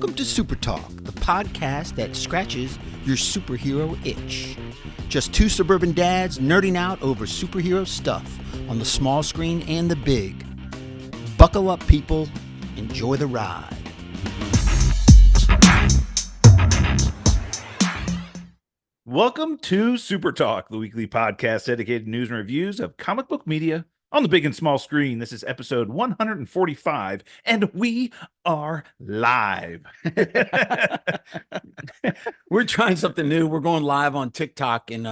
Welcome to SuperTalk, the podcast that scratches your superhero itch. Just two suburban dads nerding out over superhero stuff on the small screen and the big. Buckle up, people. Enjoy the ride. Welcome to SuperTalk, the weekly podcast dedicated to news and reviews of comic book media on the big and small screen. This is episode 145, and we are live. We're trying something new. We're going live on TikTok, and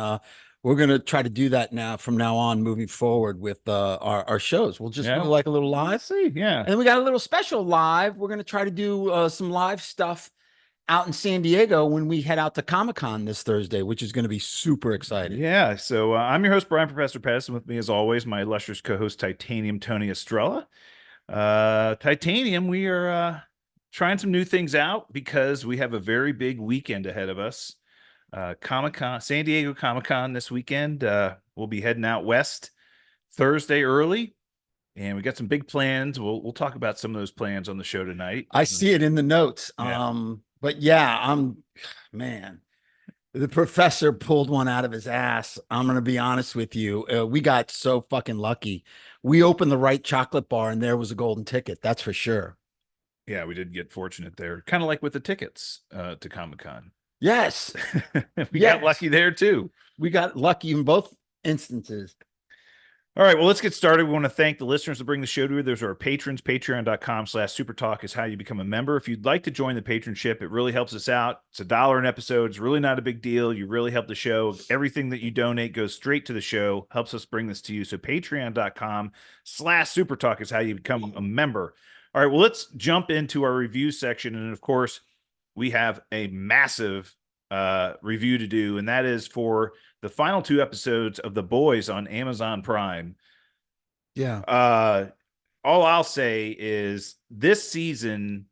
we're going to try to do that now from now on moving forward with our shows. We'll just do like a little live. Let's see, yeah. And we got a little special live. We're going to try to do some live stuff out in San Diego when we head out to Comic-Con this Thursday, which is going to be super exciting. Yeah, so I'm your host, Brian Professor Pettis, and with me, as always, my illustrious co-host, Titanium Tony Estrella. Titanium, we are trying some new things out because we have a very big weekend ahead of us. Comic-Con, San Diego Comic-Con this weekend. We'll be heading out west Thursday early, and we got some big plans. We'll talk about some of those plans on the show tonight. I see it in the notes. Yeah. But yeah, man, the professor pulled one out of his ass. I'm going to be honest with you. We got so fucking lucky. We opened the right chocolate bar and there was a golden ticket. That's for sure. Yeah, we did get fortunate there. Kind of like with the tickets to Comic-Con. Yes. We got lucky there too. We got lucky in both instances. All right, well, let's get started. We want to thank the listeners that bring the show to you. Those are our patrons. Patreon.com/SuperTalk is how you become a member. If you'd like to join the patronship, it really helps us out. It's $1 an episode. It's really not a big deal. You really help the show. Everything that you donate goes straight to the show, helps us bring this to you. So Patreon.com/SuperTalk is how you become a member. All right, well, let's jump into our review section. And of course, we have a massive review to do, and that is for the final 2 episodes of The Boys on Amazon Prime. Yeah. All I'll say is this season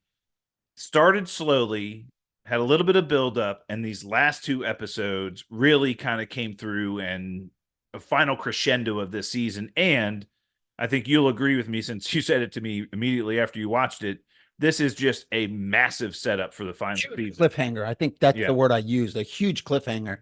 started slowly, had a little bit of buildup, and these last 2 episodes really kind of came through and a final crescendo of this season. And I think you'll agree with me, since you said it to me immediately after you watched it, this is just a massive setup for the final season. Cliffhanger. I think that's the word I used. A huge cliffhanger.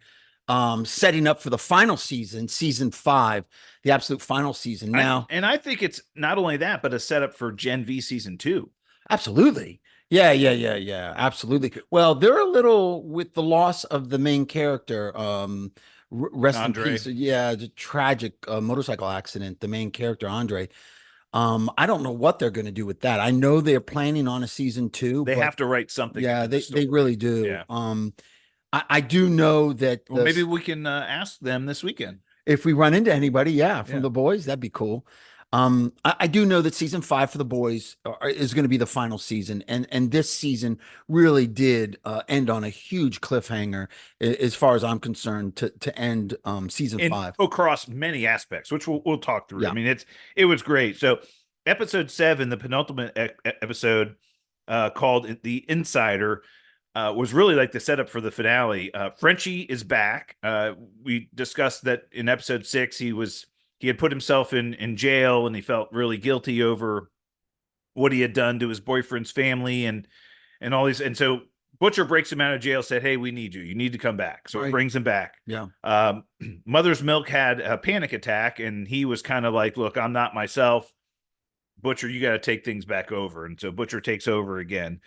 Setting up for the final season, season 5, the absolute final season. Now, I think it's not only that, but a setup for Gen V season 2. Absolutely. Yeah. Absolutely. Well, they're a little with the loss of the main character. Rest Andre. in peace. Yeah, the tragic motorcycle accident. The main character, Andre. I don't know what they're going to do with that. I know they're planning on a season 2. They have to write something. Yeah, they really do. Yeah. I do know that. Well, maybe we can ask them this weekend. If we run into anybody, from The Boys, that'd be cool. I do know that season 5 for The Boys is going to be the final season. And this season really did end on a huge cliffhanger, as far as I'm concerned, to end season 5. Across many aspects, which we'll talk through. Yeah. I mean, it was great. So episode 7, the penultimate episode called The Insider, was really like the setup for the finale. Frenchie is back. We discussed that in episode 6, he had put himself in jail, and he felt really guilty over what he had done to his boyfriend's family and all these. And so Butcher breaks him out of jail, said, "Hey, we need you. You need to come back." So it brings him back. Yeah. Mother's Milk had a panic attack, and he was kind of like, "Look, I'm not myself. Butcher, you got to take things back over." And so Butcher takes over again.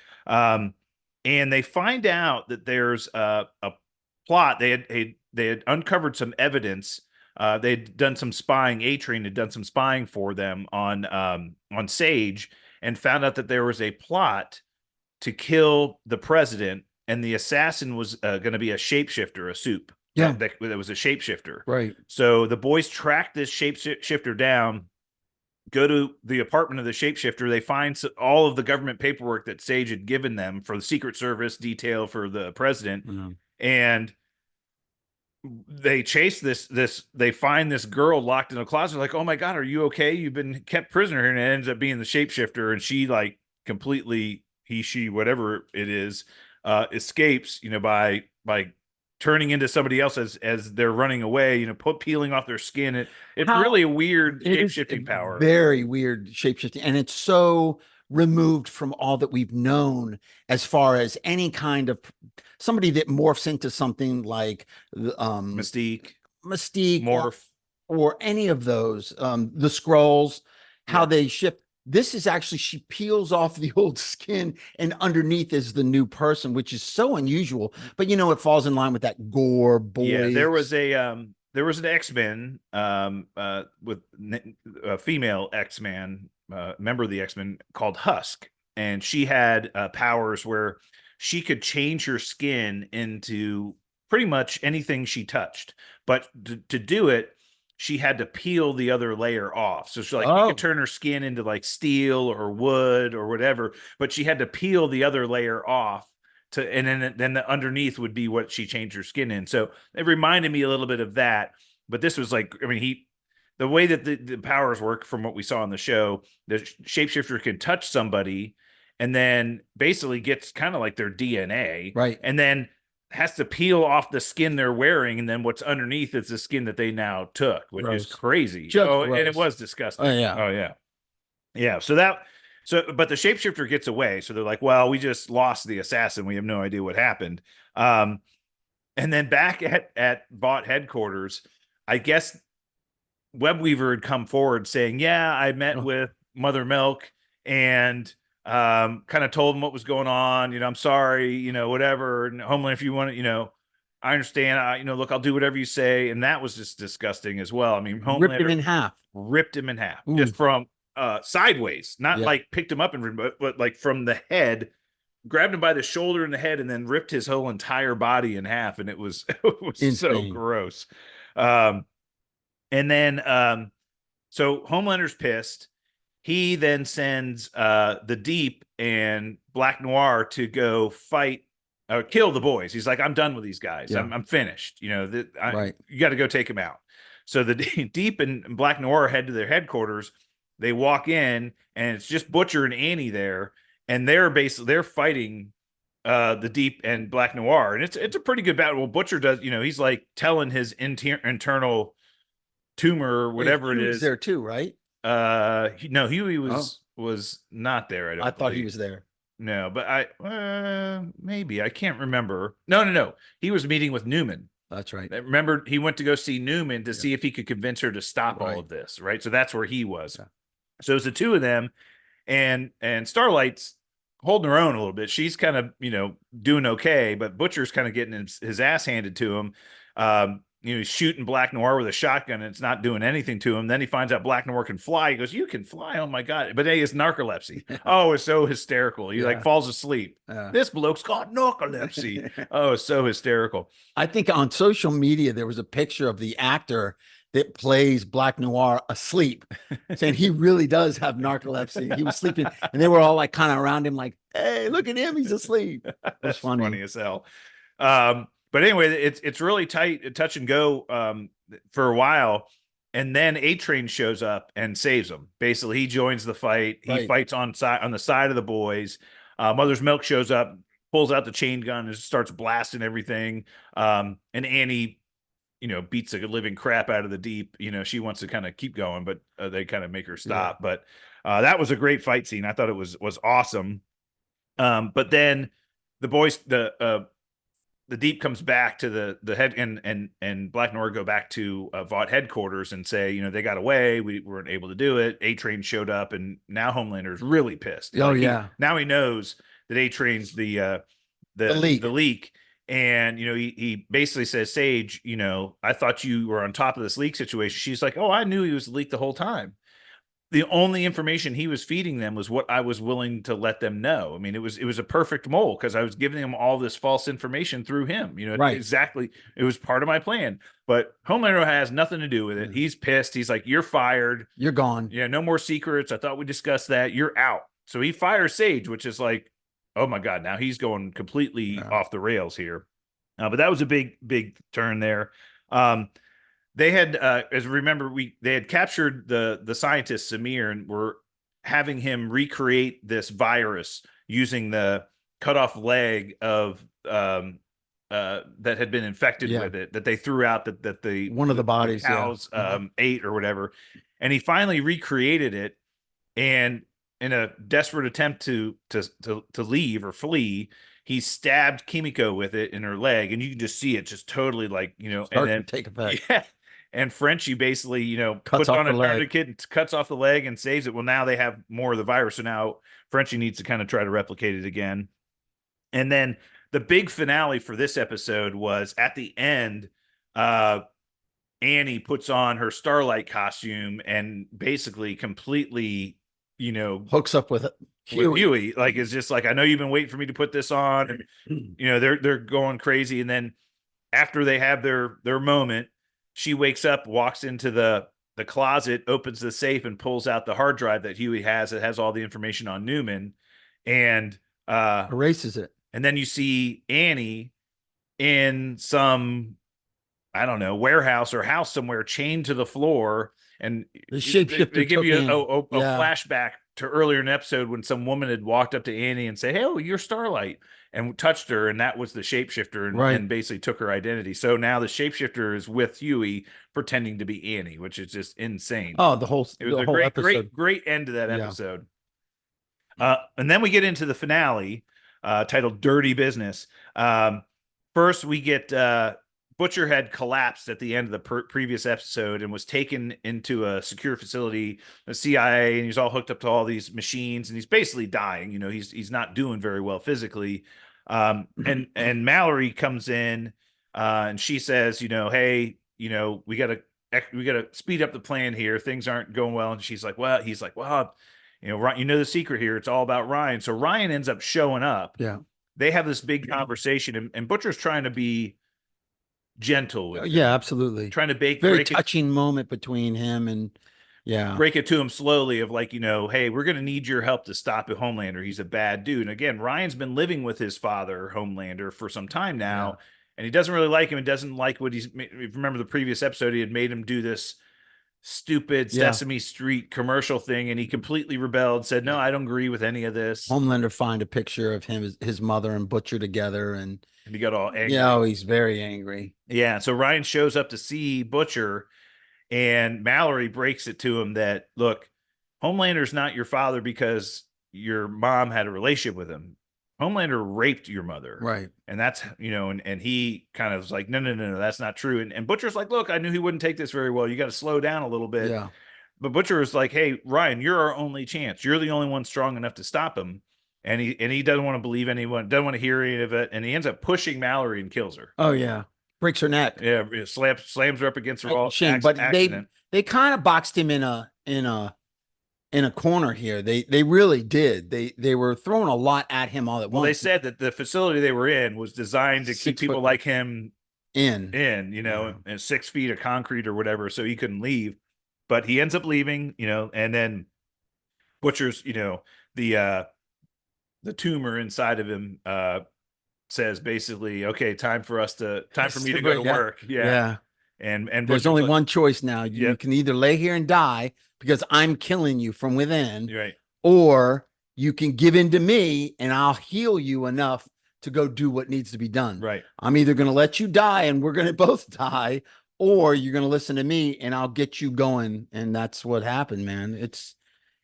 And they find out that there's a plot. They had uncovered some evidence. They'd done some spying. A-Train had done some spying for them on Sage, and found out that there was a plot to kill the president, and the assassin was going to be a shapeshifter, a soup. Yeah, that was a shapeshifter. Right. So the boys track this shapeshifter down, go to the apartment of the shapeshifter. They find all of the government paperwork that Sage had given them for the Secret Service detail for the president. Mm-hmm. And they chase they find this girl locked in a closet. Like, "Oh my God, are you okay? You've been kept prisoner here." And it ends up being the shapeshifter. And she, like, completely, she, whatever it is, escapes, by turning into somebody else as they're running away, peeling off their skin. It's really a weird shape-shifting power. Very weird shape-shifting. And it's so removed from all that we've known as far as any kind of somebody that morphs into something like Mystique, Mystique Morph. or any of those, the scrolls, how Yeah. they shift. This is actually, she peels off the old skin and underneath is the new person, which is so unusual. But it falls in line with that gore Yeah, boys. there was an X-Men with a female X-Man member of the X-Men called Husk, and she had powers where she could change her skin into pretty much anything she touched. But to do it, she had to peel the other layer off. So she could Oh, turn her skin into like steel or wood or whatever, but she had to peel the other layer off and then the underneath would be what she changed her skin in. So it reminded me a little bit of that. But this was like, I mean, the way that the powers work from what we saw on the show, the shapeshifter can touch somebody and then basically gets kind of like their DNA, right. and then has to peel off the skin they're wearing, and then what's underneath is the skin that they now took, which is Gross. crazy. Just Oh, and it gross. was Oh, disgusting. yeah. Oh yeah. Yeah. But the shapeshifter gets away. So they're like, well, we just lost the assassin. We have no idea what happened. Um, and then back at Vought headquarters, I guess Webweaver had come forward saying, yeah, I met Oh, with Mother Milk and kind of told him what was going on. I'm sorry, whatever. And Homeland, if you want to, I understand. Look, I'll do whatever you say. And that was just disgusting as well. I mean, ripped him Homelander in half. ripped him in half Ooh, just from sideways, not yeah. like picked him up and but like from the head, grabbed him by the shoulder and the head, and then ripped his whole entire body in half. And it was it was so Insane. gross. Um, and then so Homelander's pissed. He then sends the Deep and Black Noir to go fight or kill the boys. He's like, I'm done with these guys. Yeah. I'm finished. Right. You got to go take him out. So the Deep and Black Noir head to their headquarters. They walk in, and it's just Butcher and Annie there, and they're fighting the Deep and Black Noir, and it's a pretty good battle. Well, Butcher does, he's like telling his internal tumor or Wait, whatever it Huey's is. there too, right? No, Huey Oh, was not there. I I don't thought he believe. was there. No, but maybe I can't remember. No. He was meeting with Newman. That's right. Remember, he went to go see Newman to Yeah. see if he could convince her to stop all Right. of this, right? So that's where he was. Yeah. So it's the two of them, and Starlight's holding her own a little bit. She's kind of doing okay, but Butcher's kind of getting his ass handed to him. He's shooting Black Noir with a shotgun, and it's not doing anything to him. Then he finds out Black Noir can fly. He goes, "You can fly? Oh my god!" But hey, it's narcolepsy. Oh, it's so hysterical. He like Yeah. falls asleep. Yeah. This bloke's got narcolepsy. Oh, it's so hysterical. I think on social media there was a picture of the actor that plays Black Noir asleep, saying he really does have narcolepsy. He was sleeping, and they were all like kind of around him, like, "Hey, look at him, he's asleep." It was That's funny. funny as hell. But anyway, it's really tight, touch and go for a while, and then A Train shows up and saves him. Basically, he joins the fight. He Right. fights on the side of the boys. Mother's Milk shows up, pulls out the chain gun, and starts blasting everything. And Annie, beats the living crap out of the Deep. She wants to kind of keep going, but they kind of make her stop. Yeah. But that was a great fight scene. I thought it was awesome. But then the boys, the Deep comes back to the head, and Black Noir go back to Vought headquarters and say, they got away. We weren't able to do it. A Train showed up, and now Homelander's really pissed. Oh Like, yeah. now he knows that A Train's the leak. leak. And he basically says, Sage, I thought you were on top of this leak situation. She's like, oh, I knew he was the leak the whole time. The only information he was feeding them was what I was willing to let them know. I mean, it was a perfect mole because I was giving them all this false information through him. Right. Exactly. It was part of my plan. But Homelander has nothing to do with it. He's pissed. He's like, "You're fired. You're gone. Yeah, no more secrets. I thought we discussed that. You're out." So he fires Sage, which is like, oh my god, now he's going completely off the rails here. But that was a big turn there. They had, as remember, they had captured the scientist Samir and were having him recreate this virus using the cut off leg of that had been infected with it, that they threw out, that the one of the bodies cows ate or whatever. And he finally recreated it, and in a desperate attempt to leave or flee, he stabbed Kimiko with it in her leg, and you can just see it just totally like, and Start to then take effect. yeah, and Frenchie basically, Cuts puts off on the a leg. tourniquet and cuts off the leg and saves it. Well, now they have more of the virus, so now Frenchie needs to kind of try to replicate it again. And then the big finale for this episode was at the end. Annie puts on her Starlight costume and basically completely, Hooks up with it. with Huey. Huey, like is just like, I know you've been waiting for me to put this on, and they're going crazy. And then after they have their moment, she wakes up, walks into the closet, opens the safe, and pulls out the hard drive that Huey has. It has all the information on Newman, and Erases it. and then you see Annie in some, I don't know, warehouse or house somewhere, chained to the floor. And The they shapeshifter give took you in. a Yeah. flashback to earlier in the episode when some woman had walked up to Annie and said, "Hey, oh, you're Starlight," and touched her, and that was the shapeshifter, Right. and basically took her identity. So now the shapeshifter is with Huey pretending to be Annie, which is just insane. Oh, the whole It was the a whole great, episode. great, great end to that Yeah. episode. And then we get into the finale, titled "Dirty Business." First, we get Butcher had collapsed at the end of the previous episode and was taken into a secure facility, the CIA, and he's all hooked up to all these machines, and he's basically dying. He's not doing very well physically. And Mallory comes in, and she says, "Hey, we gotta speed up the plan here. Things aren't going well." And she's like, "Well," he's like, "Well, the secret here. It's all about Ryan." So Ryan ends up showing up. Yeah. They have this big conversation, and Butcher's trying to be gentle with Yeah, him, absolutely. trying to Very break it touching moment between him and yeah. break it to him slowly of like, hey, we're going to need your help to stop a Homelander. He's a bad dude. And again, Ryan's been living with his father, Homelander, for some time Yeah. now, and he doesn't really like him and doesn't like what he's. Remember the previous episode, he had made him do this stupid Yeah. Sesame Street commercial thing, and he completely rebelled, said, "No, Yeah. I don't agree with any of this." Homelander find a picture of him, his mother and Butcher together, and And he got all yeah, angry. oh, he's very angry. Yeah, so Ryan shows up to see Butcher, and Mallory breaks it to him that, look, Homelander's not your father because your mom had a relationship with him. Homelander raped your mother. Right. And that's, and he kind of was like, no, no, no, no, that's not true. And Butcher's like, look, I knew he wouldn't take this very well. You got to slow down a little bit. Yeah. But Butcher was like, hey, Ryan, you're our only chance. You're the only one strong enough to stop him. And he doesn't want to believe anyone, doesn't want to hear any of it. And he ends up pushing Mallory and kills her. Oh yeah. Breaks her neck. Yeah, slams her up against her wall. Shame, but Accident. they kind of boxed him in a corner here. They really did. They were throwing a lot at him all at Well, they once. said that the facility they were in was designed to keep people like him in. in 6 feet of concrete or whatever, so he couldn't leave. But he ends up leaving, and then Butcher's, the tumor inside of him says basically, okay, time for me to go to work. Yeah. Yeah. And there's only one choice now. You Yep. can either lay here and die because I'm killing you from within, Right. or you can give in to me and I'll heal you enough to go do what needs to be done. Right. I'm either going to let you die and we're going to both die, or you're going to listen to me and I'll get you going. And that's what happened, man. It's,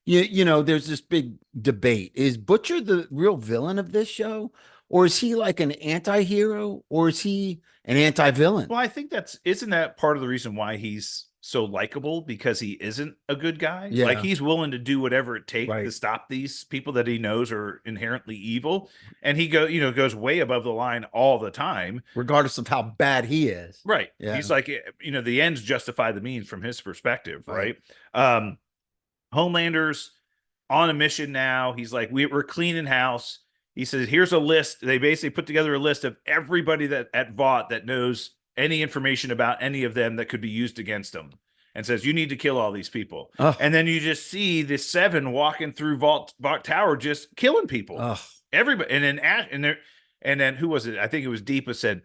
there's this big debate. Is Butcher the real villain of this show? Or is he like an anti-hero? Or is he an anti-villain? Well, I think isn't that part of the reason why he's so likable, because he isn't a good guy. Yeah. Like, he's willing to do whatever it takes Right. to stop these people that he knows are inherently evil. And he goes way above the line all the time, regardless of how bad he is. Right. Yeah. He's like, the ends justify the means from his perspective. Right. Homelander's on a mission now. He's like, we're cleaning house. He says, here's a list. They basically put together a list of everybody that at Vought that knows any information about any of them that could be used against them, and says, you need to kill all these people. And then you just see the 7 walking through Vought Tower, just killing people. Everybody. And then who was it? I think it was Deepa said,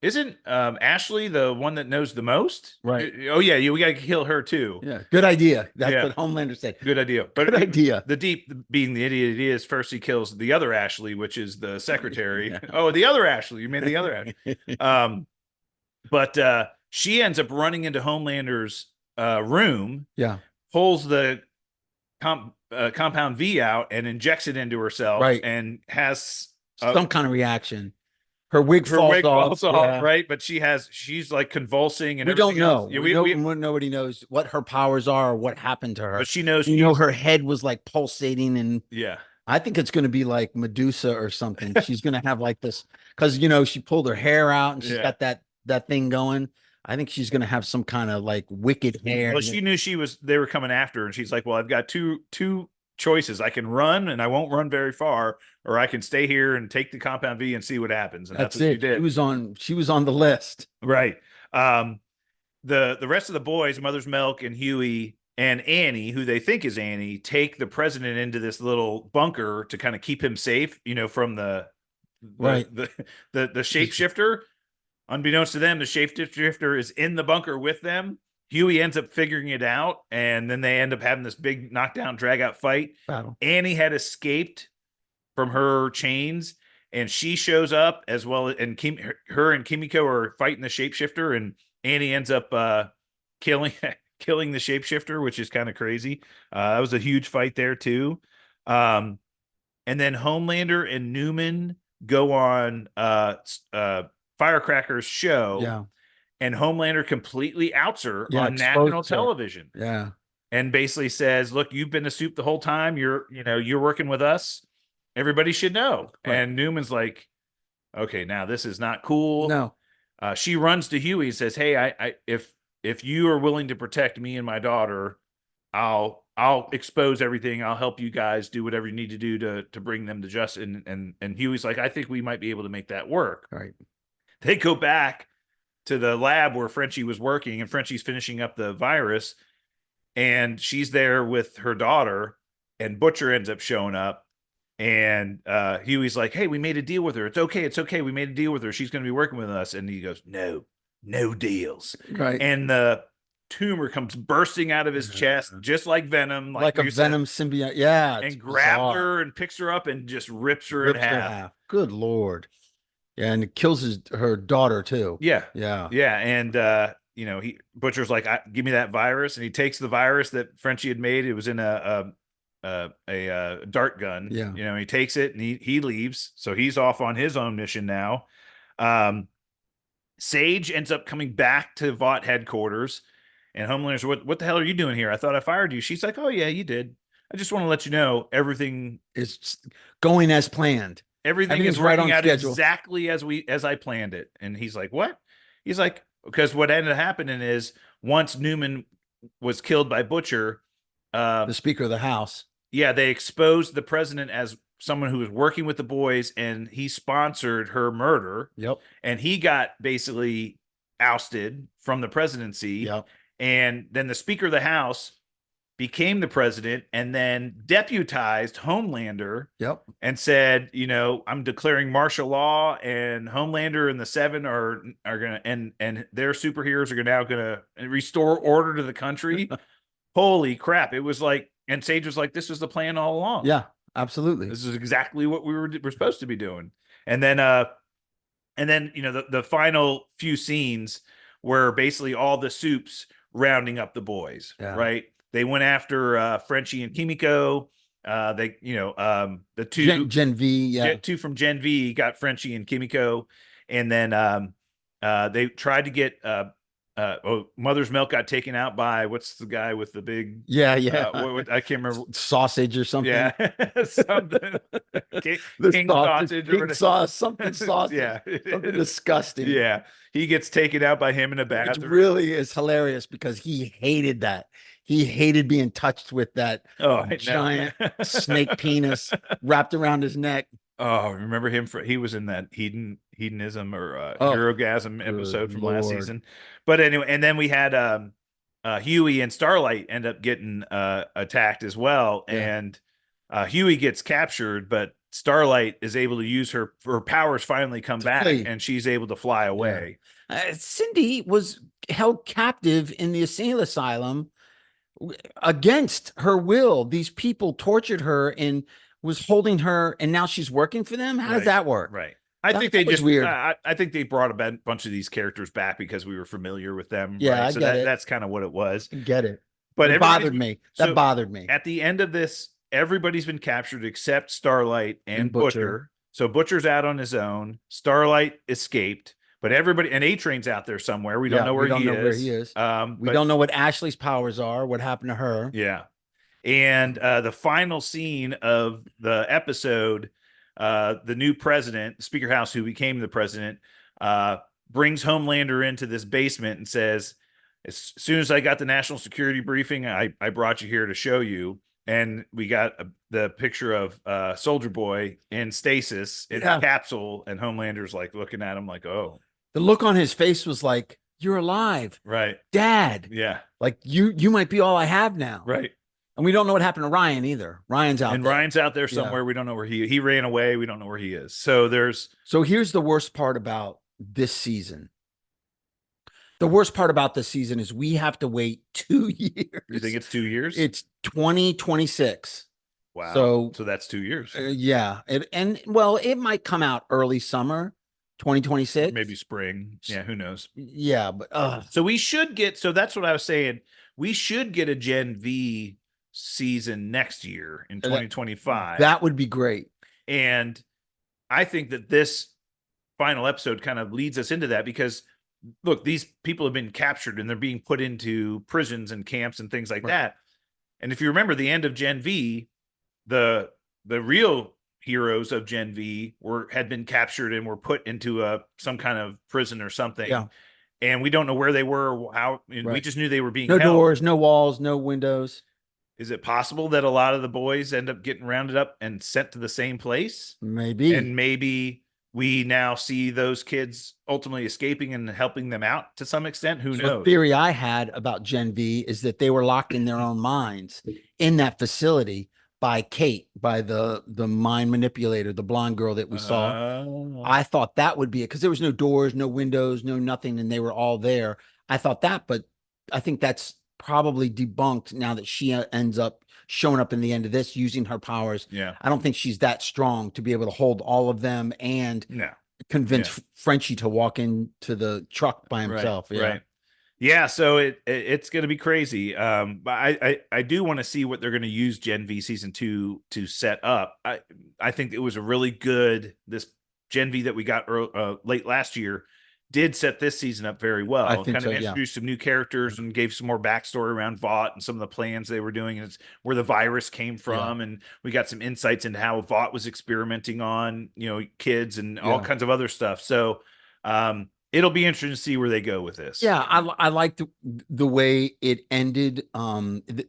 isn't Ashley the one that knows the most? Right. Oh yeah, we got to kill her too. Yeah. Good idea. That's what Homelander said. Good idea. But good idea. The Deep, being the idiot it is, first he kills the other Ashley, which is the secretary. Oh, the other Ashley. You mean the other Ashley? But she ends up running into Homelander's room. Yeah. Pulls the compound V out and injects it into herself Right. and has Some kind of reaction. Her wig her falls wig off. falls off, Yeah. right? But she's like convulsing and We don't everything else. know. Yeah, We don't. Nobody knows what her powers are or what happened to her. but she knows You know, her head was like pulsating, and yeah. I think it's going to be like Medusa or something. She's going to have like this because she pulled her hair out and she's Yeah. got that thing going. I think she's going to have some kind of like wicked hair. Well, she knew they were coming after her, and she's like, "Well, I've got two choices. I can run, and I won't run very far, or I can stay here and take the compound V and see what happens." And that's That's what she it. did. She was on the list. Right. The rest of the boys, Mother's Milk and Huey and Annie, who they think is Annie, take the president into this little bunker to kind of keep him safe, from Right. the shapeshifter. Unbeknownst to them, the shapeshifter is in the bunker with them. Huey ends up figuring it out, and then they end up having this big knockdown, drag out fight. Battle. Annie had escaped from her chains, and she shows up as well. And her and Kimiko are fighting the shapeshifter, and Annie ends up killing killing the shapeshifter, which is kind of crazy. That was a huge fight there too. And then Homelander and Newman go on Firecracker's show. Yeah. And Homelander completely outs her on exposed national her. television. Yeah. And basically says, "Look, you've been a soup the whole time. You're working with us. Everybody should know." Right. And Newman's like, "Okay, now this is not cool." No. She runs to Huey and says, "Hey, if you are willing to protect me and my daughter, I'll expose everything. I'll help you guys do whatever you need to do to bring them to justice." And Huey's like, "I think we might be able to make that work." Right. They go back to the lab where Frenchie was working, and Frenchie's finishing up the virus, and she's there with her daughter, and Butcher ends up showing up, and Huey's like, "Hey, we made a deal with her. It's okay. We made a deal with her. She's going to be working with us." And he goes, "No deals." Right. And the tumor comes bursting out of his chest, just like Venom, like a Venom symbiote. Yeah. and grabs her and picks her up and just rips her in half. Good Lord. Yeah, and it kills her daughter too. Yeah. Yeah. Yeah. And Butcher's like, "Give me that virus," and he takes the virus that Frenchie had made. It was in a dart gun. Yeah. He takes it and he leaves. So he's off on his own mission now. Sage ends up coming back to Vought headquarters, and Homelander's, what the hell are you doing here? I thought I fired you. She's like, "Oh yeah, you did. I just want to let you know everything is going as planned. Everything is right working on out schedule. exactly as I planned it." And he's like, "What?" He's like, because what ended up happening is once Newman was killed by Butcher, the Speaker of the House. Yeah, they exposed the president as someone who was working with the boys, and he sponsored her murder. Yep. And he got basically ousted from the presidency. Yep. And then the Speaker of the House became the president and then deputized Homelander. Yep. And said, "I'm declaring martial law, and Homelander and the Seven are gonna and their superheroes are now gonna restore order to the country." Holy crap. It was like, and Sage was like, "This was the plan all along." Yeah, absolutely. This is exactly what we're supposed to be doing. And then the final few scenes were basically all the soups rounding up the boys. Yeah. Right. They went after Frenchie and Kimiko. The two Gen V, yeah, two from Gen V got Frenchie and Kimiko, and then they tried to get Mother's Milk got taken out by what's the guy with the big I can't remember, sausage or something. Yeah, something. King sausage or something sausage. Yeah, something disgusting. Yeah, he gets taken out by him in a bathroom. It really is hilarious because he hated that. He hated being touched with that giant snake penis wrapped around his neck. Oh, remember him? He was in that hedonism or Eurogasm episode from last season. But anyway, and then we had Huey and Starlight end up getting attacked as well, and Huey gets captured, but Starlight is able to use her powers finally come back, and she's able to fly away. Cindy was held captive in the asylum against her will. These people tortured her and was holding her, and now she's working for them. How does that work? Right. I think they just weird. I think they brought a bunch of these characters back because we were familiar with them. Yeah, right? So that's kind of what it was. I get it. But it bothered me. That bothered me. At the end of this everybody's been captured except Starlight And and Butcher. Butcher. So Butcher's out on his own. Starlight escaped, but everybody and A-Train's out there somewhere. We don't Yeah, know we where don't he know where he is. is. We But don't know what Ashley's powers are, what happened to her. yeah. And the final scene of the episode, the new president, Speaker House, who became the president, brings Homelander into this basement and says, as soon as I got the national security briefing, I brought you here to show you. And we got the picture of Soldier Boy in stasis in a capsule, and Homelander's like looking at him like, oh. The look on his face was like, you're alive. Right. Dad. Yeah. Like you might be all I have now. Right. And we don't know what happened to Ryan either. Ryan's out there. Ryan's out there somewhere. We don't know where he ran away. We don't know where he is. So here's the worst part about this season. The worst part about this season is we have to wait 2 years. You think it's 2 years? It's 2026. Wow. So that's 2 years. Yeah. It might come out early summer 2026. Maybe spring. Yeah, who knows? Yeah, but so that's what I was saying. We should get a Gen V season next year in 2025. That would be great. And I think that this final episode kind of leads us into that because look, these people have been captured and they're being put into prisons and camps and things like that. And if you remember the end of Gen V, the real heroes of Gen V had been captured and were put into some kind of prison or something. Yeah. And we don't know where they were or how. We just knew they were being no held. doors, no walls, no windows. Is it possible that a lot of the boys end up getting rounded up and sent to the same place? Maybe. And maybe we now see those kids ultimately escaping and helping them out to some extent. Who knows? The theory I had about Gen V is that they were locked in their own minds in that facility by Kate, by the mind manipulator, the blonde girl that we saw. I thought that would be it because there was no doors, no windows, no nothing, and they were all there. I thought that, but I think that's probably debunked now that she ends up showing up in the end of this using her powers. Yeah. I don't think she's that strong to be able to hold all of them and convince Frenchie to walk into the truck by himself. Right. Yeah, so it's going to be crazy. But I do want to see what they're going to use Gen V season 2 to set up. I think it was a really good this Gen V that we got late last year did set this season up very well. I think kind of introduced some new characters and gave some more backstory around Vought and some of the plans they were doing, and it's where the virus came from, and we got some insights into how Vought was experimenting on kids and all kinds of other stuff. So it'll be interesting to see where they go with this. Yeah, I liked the way it ended.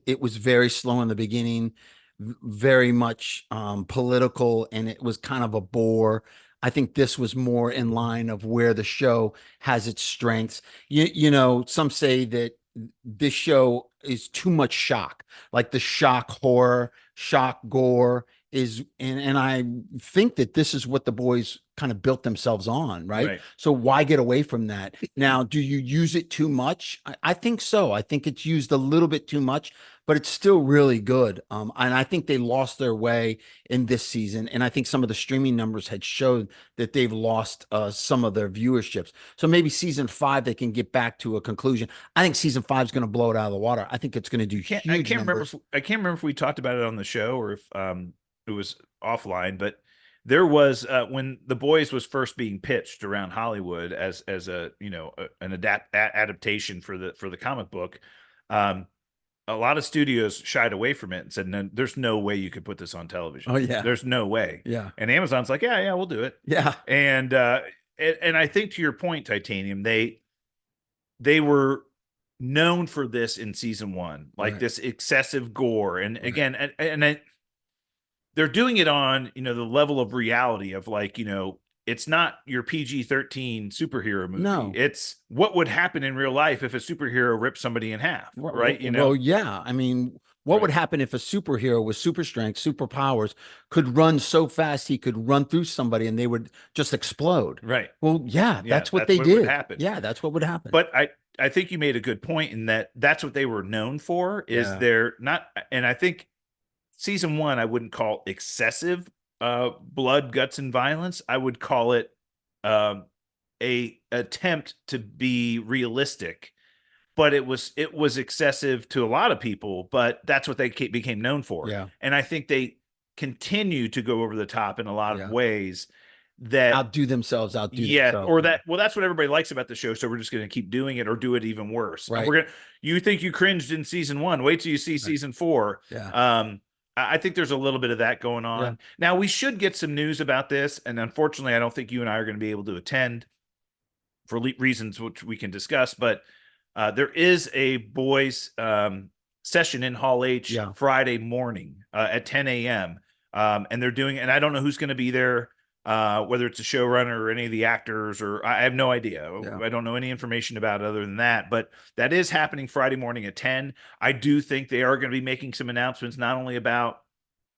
It was very slow in the beginning, very much political, and it was kind of a bore. I think this was more in line of where the show has its strengths. Some say that this show is too much shock, like the shock horror, shock gore is, and I think that this is what the boys kind of built themselves on, right? So why get away from that? Now, do you use it too much? I think so. I think it's used a little bit too much, but it's still really good. And I think they lost their way in this season. And I think some of the streaming numbers had showed that they've lost some of their viewerships. So maybe season 5, they can get back to a conclusion. I think season 5 is going to blow it out of the water. I think it's going to do huge numbers. I can't remember if we talked about it on the show or if it was offline, but there was when The Boys was first being pitched around Hollywood as a an adaptation for the comic book. A lot of studios shied away from it and said, "No, there's no way you could put this on television. Oh yeah, there's no way." Yeah, and Amazon's like, "Yeah, we'll do it." Yeah, and I think to your point, Titanium, they were known for this in season 1, like this excessive gore, and again, and they're doing it on the level of reality of it's not your PG-13 superhero movie. No, it's what would happen in real life if a superhero ripped somebody in half, right? Well, yeah. I mean, what would happen if a superhero with super strength, superpowers could run so fast he could run through somebody and they would just explode? Right. Well, yeah, that's what they did. Would happen. Yeah, that's what would happen. But I think you made a good point in that's what they were known for is they're not, and I think season 1, I wouldn't call excessive blood, guts, and violence. I would call it a attempt to be realistic but it was excessive to a lot of people, but that's what they became known for. Yeah. And I think they continue to go over the top in a lot of Yeah. ways that Outdo themselves, outdo yeah, themselves. or that well, that's what everybody likes about the show, so we're just going to keep doing it or do it even worse. And Right. you think you cringed in season 1, wait till you see Right. season 4. Yeah. I think there's a little bit of that going on. Yeah. Now we should get some news about this, and unfortunately I don't think you and I are going to be able to attend for reasons which we can discuss, but there is a boys session in Hall H Yeah. Friday morning at 10 a.m. And they're doing, and I don't know who's going to be there, whether it's a showrunner or any of the actors, or I have no idea. Yeah. I don't know any information about it other than that, but that is happening Friday morning at 10. I do think they are going to be making some announcements, not only about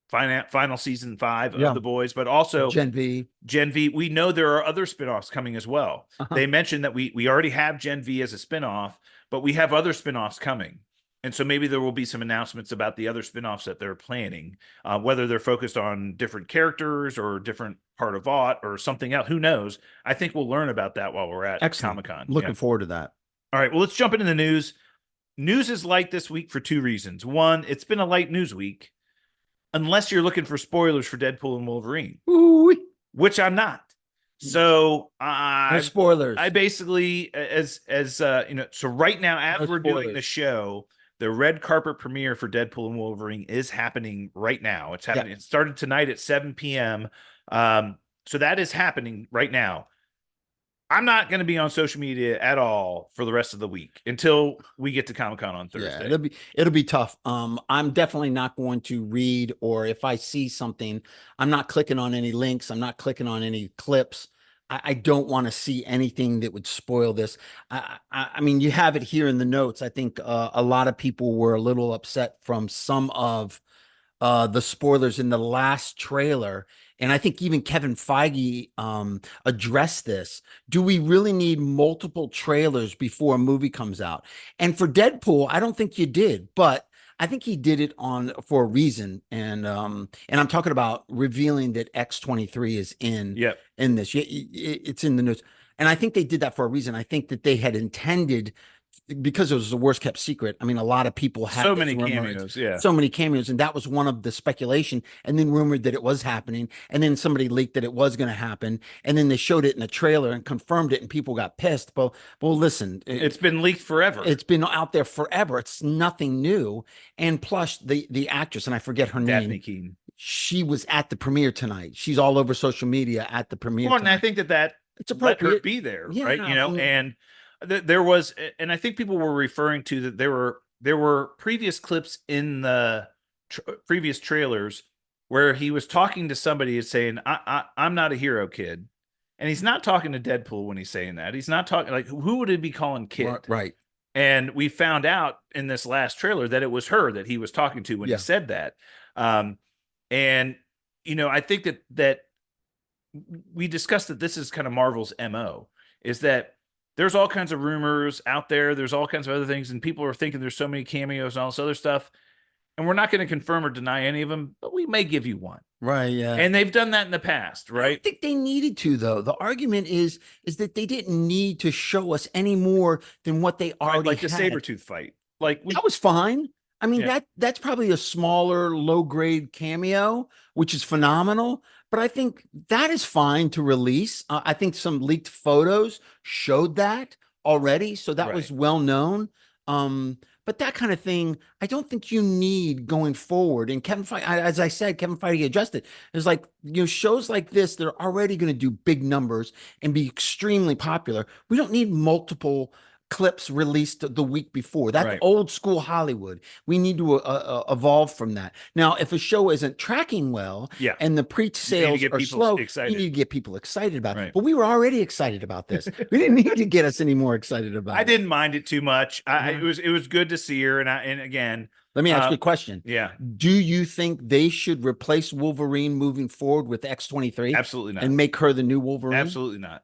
final season 5 Yeah. of The Boys, but also Gen V. Gen V. We know there are other spinoffs coming as well. They mentioned that we already have Gen V as a spinoff, but we have other spinoffs coming. And so maybe there will be some announcements about the other spinoffs that they're planning, whether they're focused on different characters or different part of Vought or something else. Who knows? I think we'll learn about that while we're at Comic-Con. Looking forward to that. All right, well, let's jump into the news. News is light this week for 2 reasons. One, it's been a light news week, unless you're looking for spoilers for Deadpool and Wolverine. Ooh. Which I'm not. So No spoilers. I basically, as so right now, as we're doing the show, the red carpet premiere for Deadpool and Wolverine is happening right now. It's happening. It started tonight at 7 p.m. So that is happening right now. I'm not going to be on social media at all for the rest of the week until we get to Comic-Con on Thursday. Yeah, it'll be tough. I'm definitely not going to read, or if I see something, I'm not clicking on any links. I'm not clicking on any clips. I don't want to see anything that would spoil this. I mean, you have it here in the notes. I think a lot of people were a little upset from some of the spoilers in the last trailer. And I think even Kevin Feige addressed this. Do we really need multiple trailers before a movie comes out? And for Deadpool, I don't think you did, but I think he did it for a reason. And I'm talking about revealing that X-23 is in this. It's in the news. And I think they did that for a reason. I think that they had intended, because it was the worst kept secret. I mean, a lot of people had so many cameos, so many cameos, and that was one of the speculation. And then rumored that it was happening, and then somebody leaked that it was going to happen, and then they showed it in a trailer and confirmed it, and people got pissed. Well, listen, it's been leaked forever. It's been out there forever. It's nothing new. And plus, the actress, and I forget her name, Daphne Keane. She was at the premiere tonight. She's all over social media at the premiere. Well, and I think that it's appropriate. Let her be there, right? And there was, and I think people were referring to that there were previous clips in the previous trailers where he was talking to somebody and saying, I'm not a hero, kid. And he's not talking to Deadpool when he's saying that. He's not talking, like, who would he be calling kid? Right. And we found out in this last trailer that it was her that he was talking to when he said that. And, I think that we discussed that this is kind of Marvel's MO, is that there's all kinds of rumors out there. There's all kinds of other things, and people are thinking there's so many cameos and all this other stuff. And we're not going to confirm or deny any of them, but we may give you one. Right, yeah. And they've done that in the past, right? I don't think they needed to, though. The argument is that they didn't need to show us any more than what they already like had. the Sabretooth fight. Like that was fine. I mean, that's probably a smaller, low-grade cameo, which is phenomenal. But I think that is fine to release. I think some leaked photos showed that already, so that was well known. But that kind of thing, I don't think you need going forward. And Kevin Feige, as I said, Kevin Feige adjusted. It's like, shows like this, they're already going to do big numbers and be extremely popular. We don't need multiple clips released the week before. That's old school Hollywood. We need to evolve from that. Now, if a show isn't tracking well and the pre-sales are slow, you need to get people excited about it. But we were already excited about this. We didn't need to get us any more excited about it. I didn't mind it too much. It was good to see her. And again, let me ask you a question. Yeah. Do you think they should replace Wolverine moving forward with X-23? Absolutely not. And make her the new Wolverine? Absolutely not.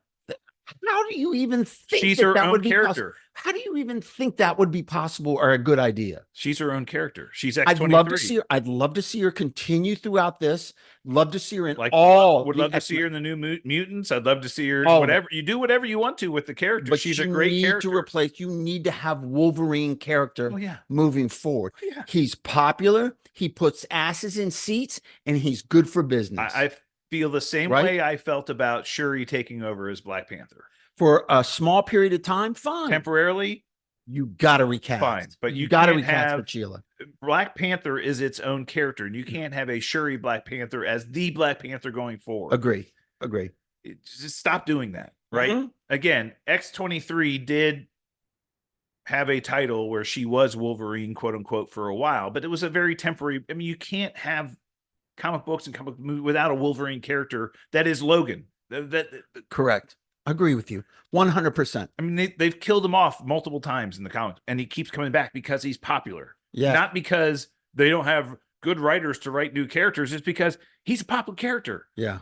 How do you even think She's that her that own would be possible? character. How do you even think that would be possible or a good idea? She's her own character. She's I'd love to X-23. see her. I'd love to see her continue throughout this. Love to see her in Like, all would the love to see X-Men, her in the new Mutants. I'd love to see her all of it. whatever you do, whatever you want to with the character. But She's a you great need to character. replace, you need to have Wolverine character Oh yeah, moving forward. oh, yeah. He's popular, he puts asses in seats, and he's good for business. I feel the same Right? way I felt about Shuri taking over as Black Panther. For a small period of time, fine. Temporarily, You got to recast. fine, but you got to can't recast have for Sheila. Black Panther is its own character, and you can't have a Shuri Black Panther as the Black Panther going forward. Agree. Just stop doing that, right? Mhm. Again, X-23 did have a title where she was Wolverine, quote unquote, for a while, but it was a very temporary. I mean, you can't have comic books and comic movies without a Wolverine character that is Logan. Correct. Agree with you 100%. I mean, they've killed him off multiple times in the comics, and he keeps coming back because he's popular. Yeah. Not because they don't have good writers to write new characters. It's because he's a popular character. Yeah.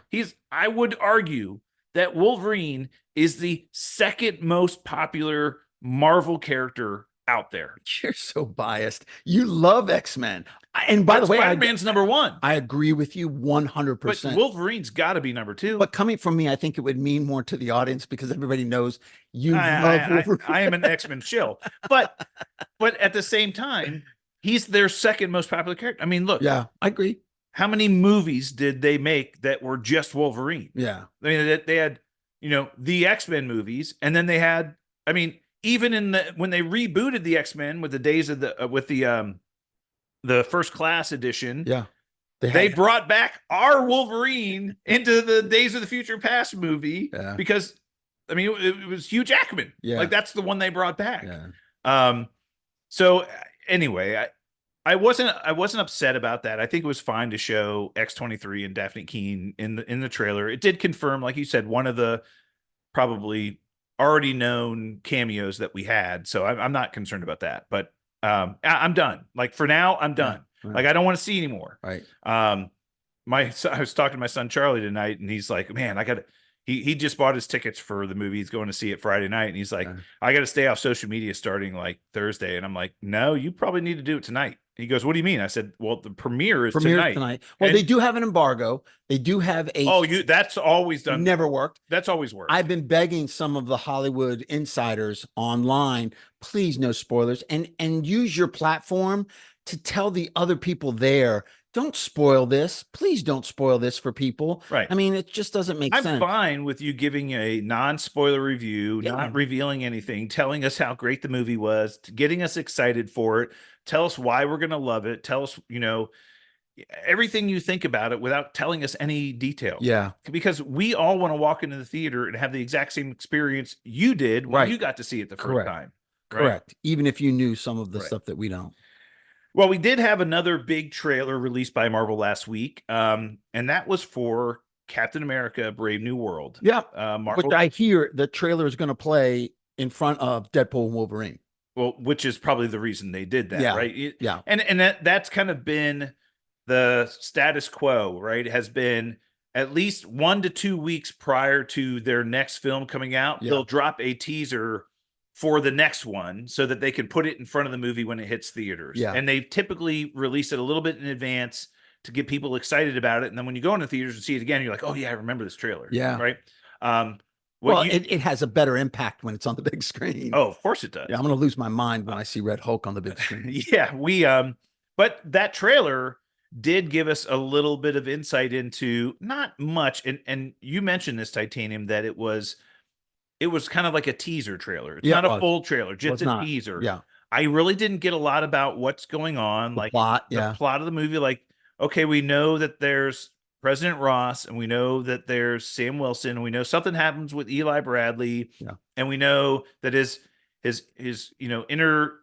I would argue that Wolverine is the second most popular Marvel character out there. You're so biased. You love X-Men. And by the way, Spider-Man's number one. I agree with you But 100%. Wolverine's got to be number two. But coming from me, I think it would mean more to the audience because everybody knows you love Wolverine. I am an X-Men shill. But at the same time, he's their second most popular character. I mean, look. Yeah, I agree. How many movies did they make that were just Wolverine? Yeah. I mean, they had, the X-Men movies, and then they had, I mean, even when they rebooted the X-Men with the days of the First Class edition, Yeah. They brought back our Wolverine into the Days of the Future Past movie because, I mean, it was Hugh Jackman. Yeah. Like, that's the one they brought back. Yeah. So anyway, I wasn't upset about that. I think it was fine to show X-23 and Daphne Keene in the trailer. It did confirm, like you said, one of the probably already known cameos that we had. So I'm not concerned about that. But I'm done. Like, for now, I'm done. Yeah. Like, I don't want to see anymore. Right. I was talking to my son Charlie tonight, and he's like, man, he just bought his tickets for the movie. He's going to see it Friday night. And he's like, I got to stay off social media starting like Thursday. And I'm like, no, you probably need to do it tonight. He goes, what do you mean? I said, well, the premiere is tonight. Well, they do have an embargo. They do have a. That's always done. Never worked. That's always worked. I've been begging some of the Hollywood insiders online, please no spoilers, and use your platform to tell the other people there, don't spoil this. Please don't spoil this for people. Right. I mean, it just doesn't make sense. I'm fine with you giving a non-spoiler review, not revealing anything, telling us how great the movie was, getting us excited for it. Tell us why we're going to love it. Tell us, everything you think about it without telling us any detail. Yeah. Because we all want to walk into the theater and have the exact same experience you did when you got to see it the first time. Right? Correct. Even if you knew some of the stuff that we don't. Well, we did have another big trailer released by Marvel last week, and that was for Captain America: Brave New World. Yeah, Marvel, which I hear the trailer is going to play in front of Deadpool and Wolverine. Well, which is probably the reason they did that, right? Yeah, and that's kind of been the status quo, right? It has been at least 1 to 2 weeks prior to their next film coming out. They'll drop a teaser for the next one so that they can put it in front of the movie when it hits theaters. Yeah. And they typically release it a little bit in advance to get people excited about it. And then when you go into theaters and see it again, you're like, oh yeah, I remember this trailer. Yeah. Right. It has a better impact when it's on the big screen. Oh, of course it does. Yeah, I'm going to lose my mind when I see Red Hulk on the big screen. Yeah. But that trailer did give us a little bit of insight into, not much. And you mentioned this, Titanium, that it was kind of like a teaser trailer. It's not a full trailer, just a teaser. Yeah. I really didn't get a lot about what's going on, the plot of the movie. Like, okay, we know that there's President Ross, and we know that there's Sam Wilson, and we know something happens with Eli Bradley, and we know that his inner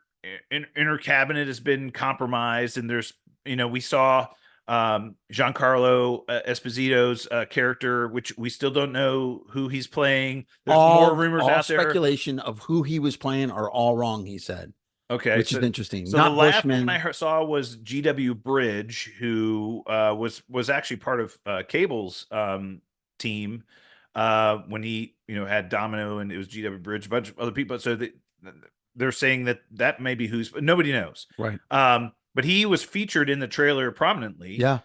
cabinet has been compromised, and there's we saw Giancarlo Esposito's character, which we still don't know who he's playing. There's more rumors out there. Speculation of who he was playing are all wrong, he said. Okay, which is interesting. So Not the last Bushman. one I saw was GW Bridge, who was actually part of Cable's team. when he, had Domino and it was GW Bridge, a bunch of other people. So they're saying that may be who's, but nobody knows. Right. But he was featured in the trailer prominently. Yeah.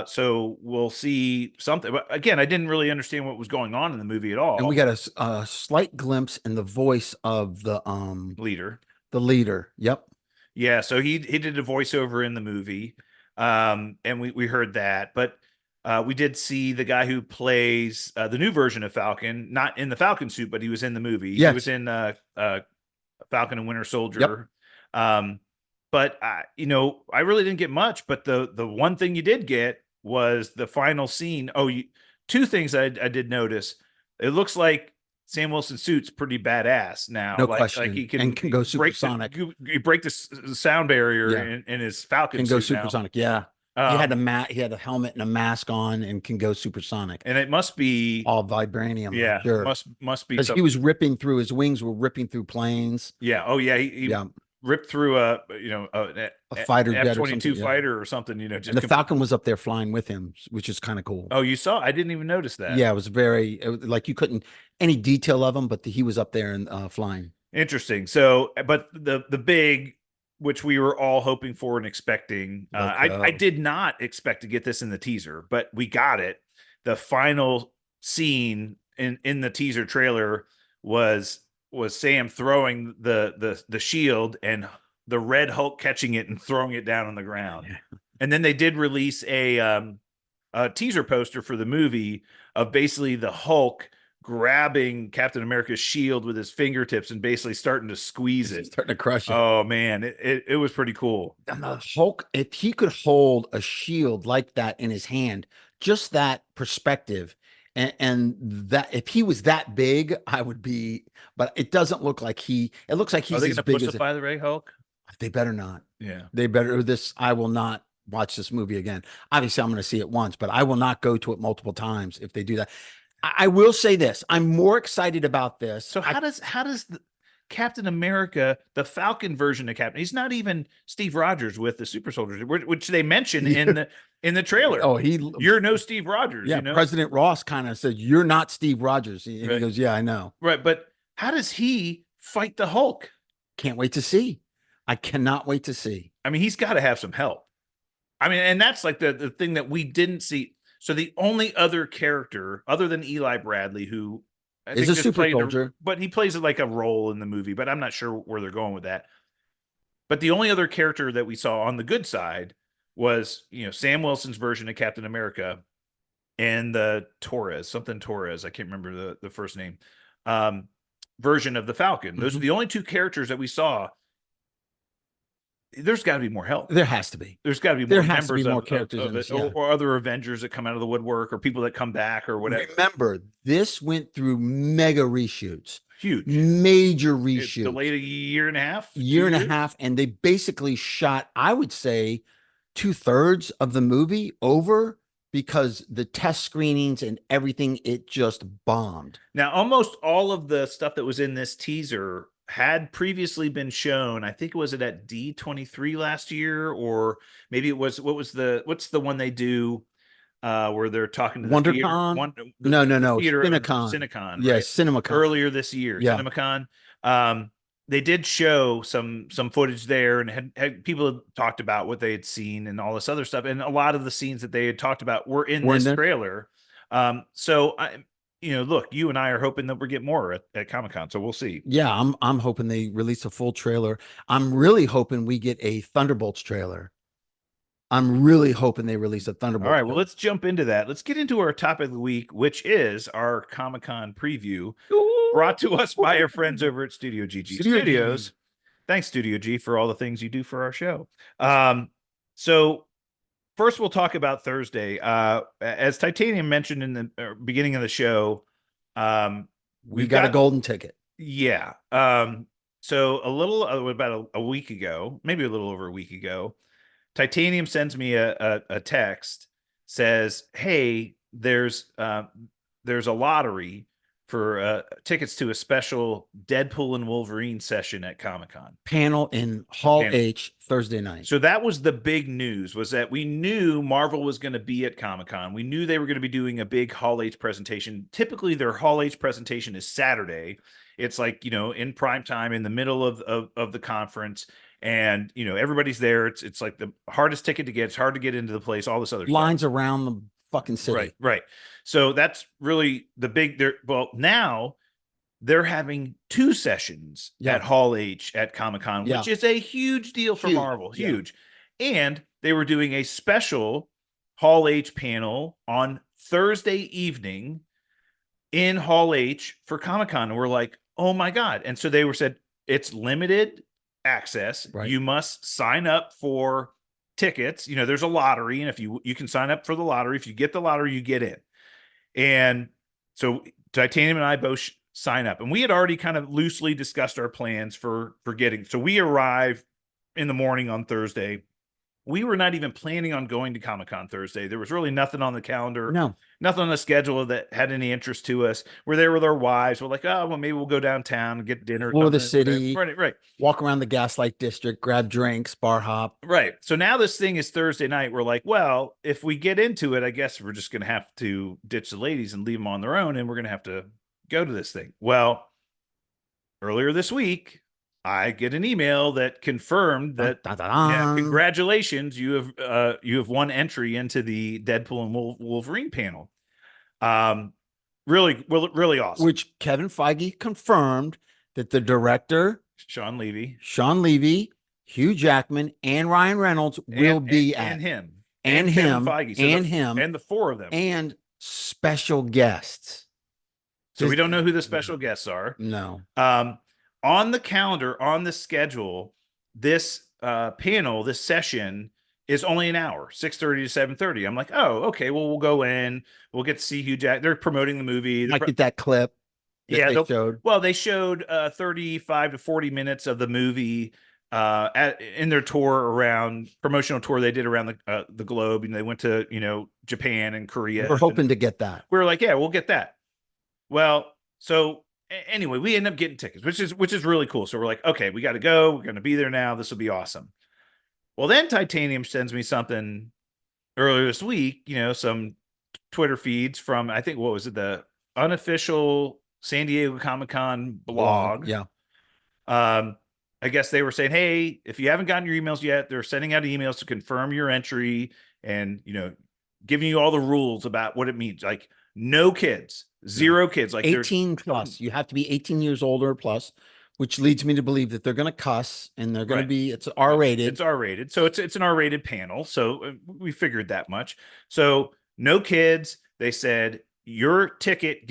So we'll see something. But again, I didn't really understand what was going on in the movie at And we all. got a slight glimpse in the voice of Leader. the leader. Yep. Yeah, so he did a voiceover in the movie, and we heard that, but we did see the guy who plays the new version of Falcon, not in the Falcon suit, but he was in the movie. He was Yes. in Falcon and Winter Yep. Soldier. But I really didn't get much. But the one thing you did get was the final scene. Oh, two things I did notice. It looks like Sam Wilson's suit's pretty badass now. No Like he question. And can go supersonic. You break the sound barrier Yeah. in his Falcon Can go suit now. supersonic. Yeah. He had a helmet and a mask on and can go supersonic. And it must be All vibranium. yeah, Sure. must be Because he was ripping through, his wings were ripping through planes. yeah. Oh yeah, he Yeah. ripped through a Fighter jet or F-22 something. Yeah. fighter or something. And the Falcon was up there flying with him, which is kind of cool. Oh, you saw? I didn't even notice that. Yeah, it was like you couldn't any detail of him, but he was up there and flying. Interesting. So, but the big, which we were all hoping for and expecting, I did not expect to get this in the teaser, but we got it. The final scene in the teaser trailer was Sam throwing the shield and the Red Hulk catching it and throwing it down on the ground. Yeah. And then they did release a teaser poster for the movie of basically the Hulk grabbing Captain America's shield with his fingertips and basically starting to squeeze it. Starting to crush it. Oh man, it was pretty cool. And the Hulk, if he could hold a shield like that in his hand, just that perspective, and that if he was that big, I would be. But it doesn't look like it looks like he's Are they as going to big as pussify the Red Hulk? they better not. Yeah. They better I will not watch this movie again. Obviously, I'm going to see it once, but I will not go to it multiple times if they do that. I will say this. I'm more excited about this. So how does the Captain America, the Falcon version of Captain, he's not even Steve Rogers with the super soldiers, which they mention in the trailer. Oh, you're no Steve Rogers. Yeah, President Ross kind of said, "You're not Steve Rogers." And he goes, "Yeah, I know." Right, but how does he fight the Hulk? Can't wait to see. I cannot wait to see. I mean, he's got to have some help. I mean, and that's like the thing that we didn't see. So the only other character other than Eli Bradley, who is a super soldier, but he plays like a role in the movie, but I'm not sure where they're going with that. But the only other character that we saw on the good side was, Sam Wilson's version of Captain America and the Torres. I can't remember the first name, version of the Falcon. Those are the only two characters that we saw. There's got to be more help. There has to be. There's got to be more there has to be more characters of in this, or other Avengers that come out of the woodwork, or people that come back, or whatever. Remember, this went through mega reshoots, huge, major reshoots, delayed a year and a half, and they basically shot, I would say, 2/3 of the movie over because the test screenings and everything, it just bombed. Now, almost all of the stuff that was in this teaser had previously been shown. I think it was at D23 last year, or maybe it was what's the one they do where they're talking to the WonderCon? Theater, no, Cinecon. Yeah, right? CinemaCon. Earlier this year, yeah. CinemaCon. They did show some footage there, and had people had talked about what they had seen and all this other stuff, and a lot of the scenes that they had talked about were in this trailer. So look, you and I are hoping that we get more at Comic-Con, so we'll see. Yeah, I'm hoping they release a full trailer. I'm really hoping we get a Thunderbolts trailer. I'm really hoping they release a Thunderbolts. All right, well, let's jump into that. Let's get into our topic of the week, which is our Comic-Con preview, brought to us by our friends over at Studio GG Studios. Thanks, Studio G, for all the things you do for our show. So first, we'll talk about Thursday. As Titanium mentioned in the beginning of the show, we got a golden ticket. Yeah. So about a week ago, maybe a little over a week ago, Titanium sends me a text, says, "Hey, there's a lottery for tickets to a special Deadpool and Wolverine session at Comic-Con. Panel in Hall H Thursday night. So that was the big news, was that we knew Marvel was going to be at Comic-Con. We knew they were going to be doing a big Hall H presentation. Typically, their Hall H presentation is Saturday. It's like, in prime time in the middle of the conference. And, everybody's there. It's like the hardest ticket to get. It's hard to get into the place, all this other lines stuff. around the fucking city. Right. So that's really the big, well, now they're having 2 sessions at Hall H at Comic-Con, which is a huge deal for Marvel. Huge. And they were doing a special Hall H panel on Thursday evening in Hall H for Comic-Con. And we're like, oh my God. And so they said, it's limited access. Right. You must sign up for tickets. There's a lottery. And if you can sign up for the lottery, if you get the lottery, you get in. And so Titanium and I both sign up, and we had already kind of loosely discussed our plans for getting. So we arrive in the morning on Thursday. We were not even planning on going to Comic-Con Thursday. There was really nothing on the calendar. No. Nothing on the schedule that had any interest to us. We're there with our wives. We're like, oh, well, maybe we'll go downtown and get dinner. Explore the city. Right. Walk around the Gaslight District, grab drinks, bar hop. Right. So now this thing is Thursday night. We're like, well, if we get into it, I guess we're just going to have to ditch the ladies and leave them on their own, and we're going to have to go to this thing. Well, earlier this week, I get an email that confirmed that congratulations, you have won entry into the Deadpool and Wolverine panel. Really awesome. Which Kevin Feige confirmed that the director Sean Levy, Hugh Jackman, and Ryan Reynolds will be at, and him, and him, Feige, and the 4 of them, and special guests. So we don't know who the special guests are. No. On the calendar, on the schedule, this panel, this session is only an hour, 6:30 to 7:30. I'm like, oh, okay. Well, we'll go in. We'll get to see Hugh Jack. They're promoting the movie. Might get that clip. They showed 35 to 40 minutes of the movie in their promotional tour they did around the globe. And they went to Japan and Korea. We're hoping to get that. We were like, yeah, we'll get that. Well, so anyway, we end up getting tickets, which is really cool. So we're like, okay, we got to go. We're going to be there now. This will be awesome. Well, then Titanium sends me something earlier this week, some Twitter feeds from, I think, what was it? The unofficial San Diego Comic-Con blog. Yeah. I guess they were saying, hey, if you haven't gotten your emails yet, they're sending out emails to confirm your entry and, giving you all the rules about what it means. Like no kids, 0 kids, like 18 plus. You have to be 18 years old or plus, which leads me to believe that they're going to cuss and they're going to be, it's R-rated. It's R-rated. So it's an R-rated panel. So we figured that much. So no kids. They said your ticket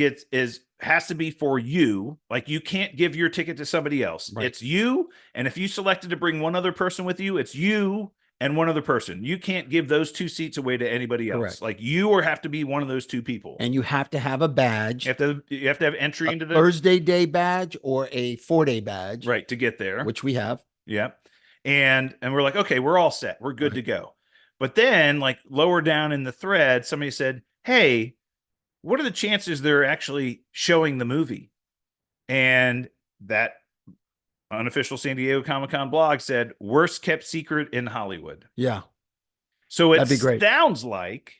has to be for you. Like you can't give your ticket to somebody else. Right. It's you. And if you selected to bring one other person with you, it's you and one other person. You can't give those 2 seats away to anybody else. Correct. Like you have to be one of those 2 people. And you have to have a badge. You have to have entry into the Thursday day badge or a 4-day badge. Right, to get there. Which we have. Yeah. And we're like, okay, we're all set. We're good to go. But then like lower down in the thread, somebody said, hey, what are the chances they're actually showing the movie? And that unofficial San Diego Comic-Con blog said worst kept secret in Hollywood. Yeah. So it sounds like,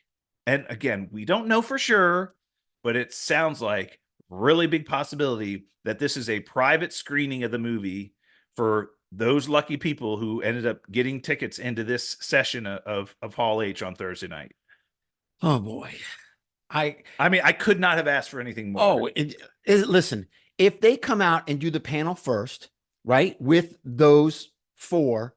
and again, we don't know for sure, but it sounds like really big possibility that this is a private screening of the movie for those lucky people who ended up getting tickets into this session of Hall H on Thursday night. Oh boy. I mean, I could not have asked for anything more. Listen, if they come out and do the panel first, right, with those 4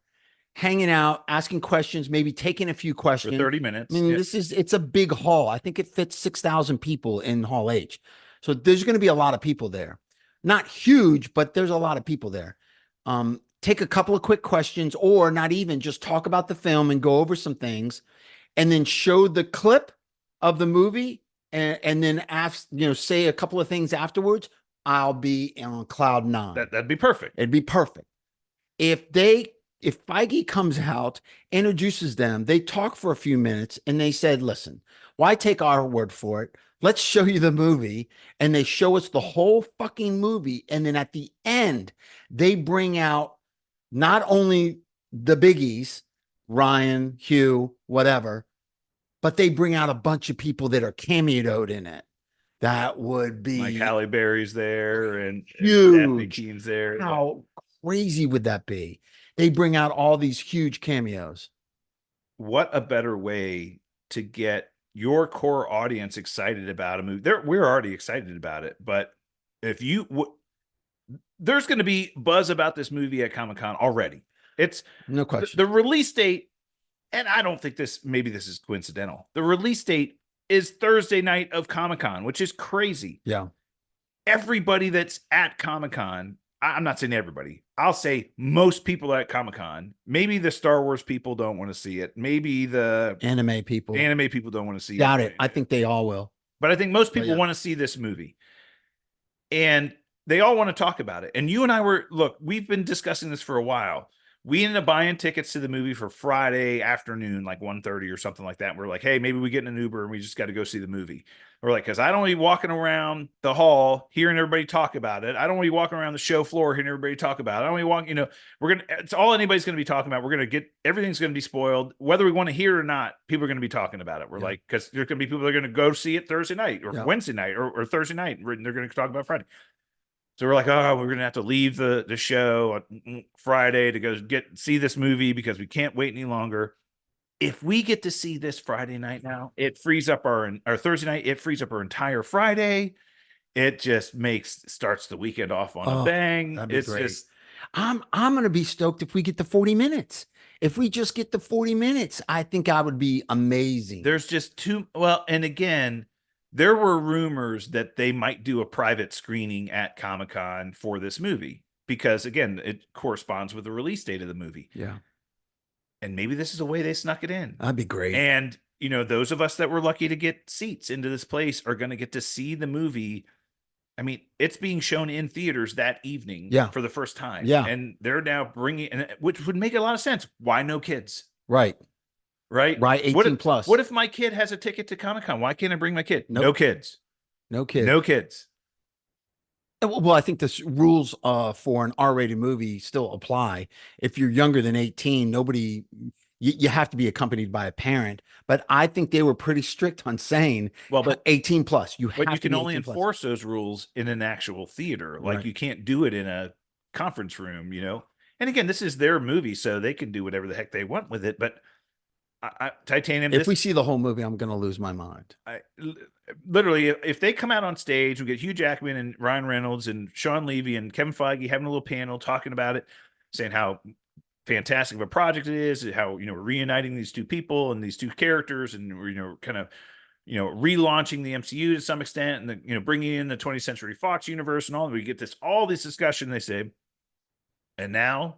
hanging out, asking questions, maybe taking a few questions. For 30 minutes. I mean, it's a big hall. I think it fits 6,000 people in Hall H. So there's going to be a lot of people there. Not huge, but there's a lot of people there. Take a couple of quick questions or not even just talk about the film and go over some things and then show the clip of the movie and then ask, say a couple of things afterwards. I'll be on cloud 9. That'd be perfect. It'd be perfect. If Feige comes out, introduces them, they talk for a few minutes and they said, listen, Why take our word for it? Let's show you the movie. And they show us the whole fucking movie. And then at the end, they bring out not only the biggies, Ryan, Hugh, whatever, but they bring out a bunch of people that are cameoed in it. That would Mike be Halle Berry's there and Daphne huge. Keene's there. How crazy would that be? They bring out all these huge cameos. What a better way to get your core audience excited about a movie. We're already excited about it, but if there's going to be buzz about this movie at Comic-Con already. It's No question. The release date, and I don't think maybe this is coincidental. The release date is Thursday night of Comic-Con, which is crazy. Yeah. Everybody that's at Comic-Con, I'm not saying everybody, I'll say most people at Comic-Con, maybe the Star Wars people don't want to see it. Maybe the Anime people don't want to see doubt it. it. I think they all will. But I think most people want to see this movie. And they all want to talk about it. And you and I we've been discussing this for a while. We ended up buying tickets to the movie for Friday afternoon, like 1:30 or something like that. And we're like, hey, maybe we get in an Uber and we just got to go see the movie. We're like, because I don't want to be walking around the hall hearing everybody talk about it. I don't want to be walking around the show floor hearing everybody talk about it. I don't want to walk, it's all anybody's going to be talking about. We're going to get, everything's going to be spoiled. Whether we want to hear it or not, people are going to be talking about it. We're like, because there's going to be people that are going to go see it Thursday night or Wednesday night or Thursday night. And they're going to talk about Friday. So we're like, oh, we're going to have to leave the show on Friday to go see this movie because we can't wait any longer. If we get to see this Friday night now, it frees up our Thursday night. It frees up our entire Friday. It just starts the weekend off on a bang. It's great. I'm going to be stoked if we get the 40 minutes. If we just get the 40 minutes, I think I would be amazing. There's just and again, there were rumors that they might do a private screening at Comic-Con for this movie because, again, it corresponds with the release date of the movie. Yeah. And maybe this is a way they snuck it in. That'd be great. And, those of us that were lucky to get seats into this place are going to get to see the movie. I mean, it's being shown in theaters that evening for the first time. Yeah. And they're now which would make a lot of sense. Why no kids? Right. 18 plus. What if my kid has a ticket to Comic-Con? Why can't I bring my kid? Nope. No kids. No kids. No kids. Well, I think the rules for an R-rated movie still apply. If you're younger than 18, you have to be accompanied by a parent. But I think they were pretty strict on saying, but 18 plus. But you can only enforce those rules in an actual theater. Like you can't do it in a conference room, And again, this is their movie, so they can do whatever the heck they want with it. But Titanium. If we see the whole movie, I'm going to lose my mind. Literally, if they come out on stage, we get Hugh Jackman and Ryan Reynolds and Sean Levy and Kevin Feige having a little panel talking about it, saying how fantastic of a project it is, how we're reuniting these two people and these two characters, and we're kind of relaunching the MCU to some extent, and bringing in the 20th Century Fox universe and all. We get all this discussion. They say, and now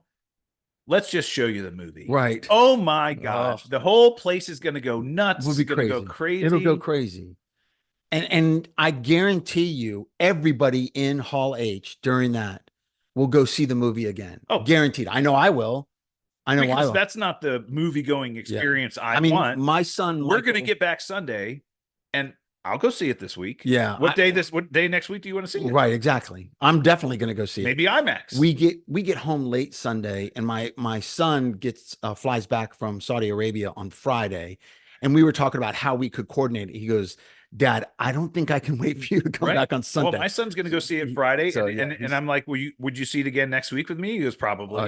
let's just show you the movie. Right. Oh my gosh. The whole place is going to go nuts. It'll be crazy. Go crazy. It'll go crazy. And I guarantee you, everybody in Hall H during that will go see the movie again. Oh, guaranteed. I know I will. I will. That's not the movie going experience I want. My son, we're going to get back Sunday, and I'll go see it this week. Yeah. What day next week do you want to see it? Right, exactly. I'm definitely going to go see Maybe it. Maybe IMAX. We get home late Sunday, and my son flies back from Saudi Arabia on Friday, and we were talking about how we could coordinate it. He goes, Dad, I don't think I can wait for you to come back on Sunday. Well, my son's going to go see it Friday, and I'm like, would you see it again next week with me? He goes, probably. Oh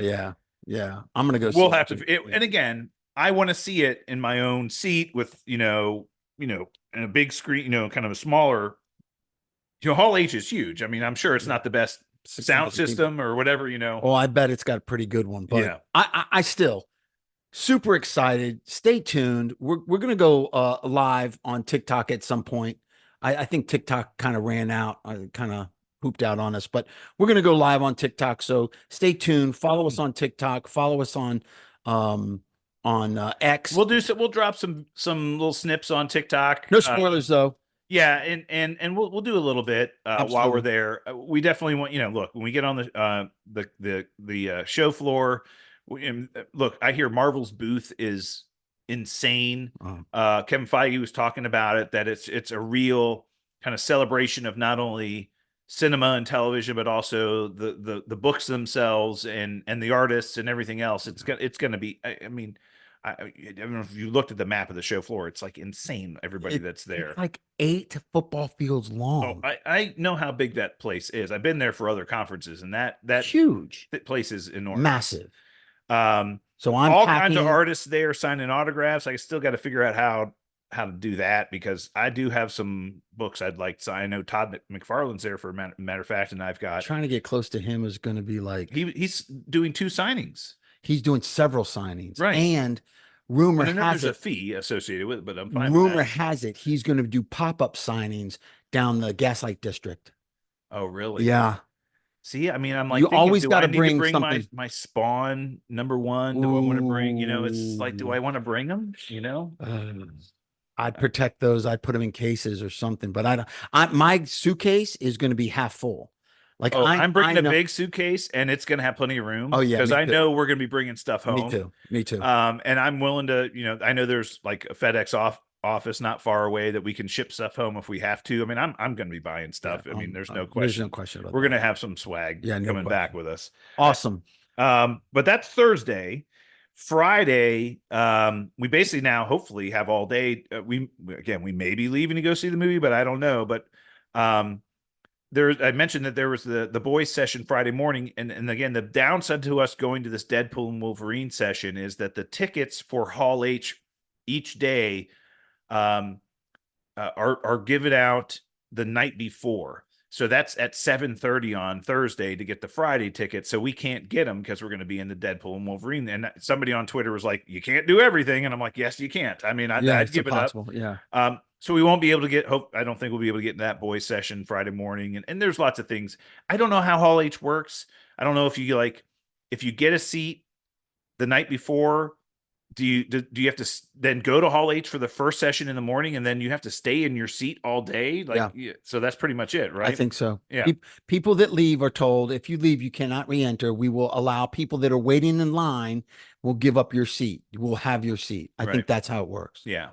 yeah. I'm going to go. We'll have to. And again, I want to see it in my own seat with in a big screen, kind of a smaller. Hall H is huge. I mean, I'm sure it's not the best sound system or whatever. Oh, I bet it's got a pretty good one. But I still. Super excited. Stay tuned. We're going to go live on TikTok at some point. I think TikTok kind of ran out, kind of pooped out on us, but we're going to go live on TikTok. So stay tuned. Follow us on TikTok. Follow us on X. We'll drop some little snips on TikTok. No spoilers though. Yeah, and we'll do a little bit while we're there. We definitely want look, when we get on the show floor. Look, I hear Marvel's booth is insane. Oh, Kevin Feige was talking about it, that it's a real kind of celebration of not only cinema and television, but also the books themselves and the artists and everything else. It's gonna be. I mean, I don't know if you looked at the map of the show floor. It's like insane. Everybody that's it's there. like 8 football fields Oh, long. I know how big that place is. I've been there for other conferences, and that Huge, place is enormous. massive. Um, So I'm all kinds of packing. artists there signing autographs. I still got to figure out how to do that, because I do have some books I'd like to sign. I know Todd McFarlane's there, for a matter of fact, and I've got Trying to get close to him is going to be like he's doing 2 signings, he's doing several signings, right? and rumor And I know has there's a it. fee associated with it, but I'm fine with Rumor that. has it he's going to do pop-up signings down the Gaslight District. Oh, really? Yeah, See, I mean, I'm you like thinking, always do got I to need to bring bring something. my Spawn #1? Do I want to bring, it's like, do Ooh. I want to bring them? I'd protect those. I'd put them in cases or something. But I don't. My suitcase is going to be half full. Like Oh, I'm I bringing a know. big suitcase, and it's going to have plenty of Oh room, yeah, because me I too. know we're going to be bringing stuff Me home. too. Me too. And I'm willing to, I know there's like a FedEx office not far away that we can ship stuff home if we have to. I mean, I'm going to be buying Yeah. stuff. I mean, there's no There's no question. question about We're going that. to have some swag Yeah, no coming back question. with us. Awesome. But that's Thursday. Friday, we basically now hopefully have all day. We may be leaving to go see the movie, but I don't know. But um, I mentioned that there was the boys session Friday morning, and again, the downside to us going to this Deadpool and Wolverine session is that the tickets for Hall H each day um, are given out the night before. So that's at 7:30 on Thursday to get the Friday ticket. So we can't get them because we're going to be in the Deadpool and Wolverine. And somebody on Twitter was like, "You can't do everything," and I'm like, "Yes, you can't. I mean, Yeah, I'd it's give it up." impossible. Yeah. So we won't be able to get. Hope I don't think we'll be able to get in that boys session Friday morning. And there's lots of things. I don't know how Hall H works. I don't know if you get a seat the night before, do you have to then go to Hall H for the first session in the morning, and then you have to stay in your seat all day? Yeah. So that's pretty much it, I right? think so. Yeah. People that leave are told if you leave, you cannot re-enter. We will allow people that are waiting in line will give up your seat. We'll have your seat. I Right. think that's how it works. Yeah.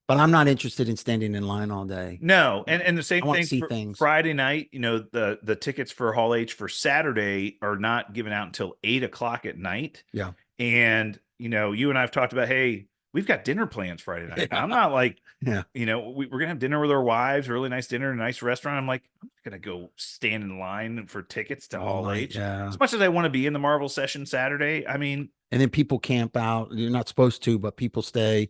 But I'm not interested in standing in line all day. No, and the same I want to thing see for things. Friday night. The tickets for Hall H for Saturday are not given out until 8 o'clock at night. Yeah. And you and I've talked about, hey, we've got dinner plans Friday night. Yeah. I'm not like, Yeah. we're gonna have dinner with our wives, a really nice dinner in a nice restaurant. I'm like, I'm not gonna go stand in line for tickets to All Hall night. H. Yeah. As much as I want to be in the Marvel session Saturday, I mean, And then people camp out. You're not supposed to, but people stay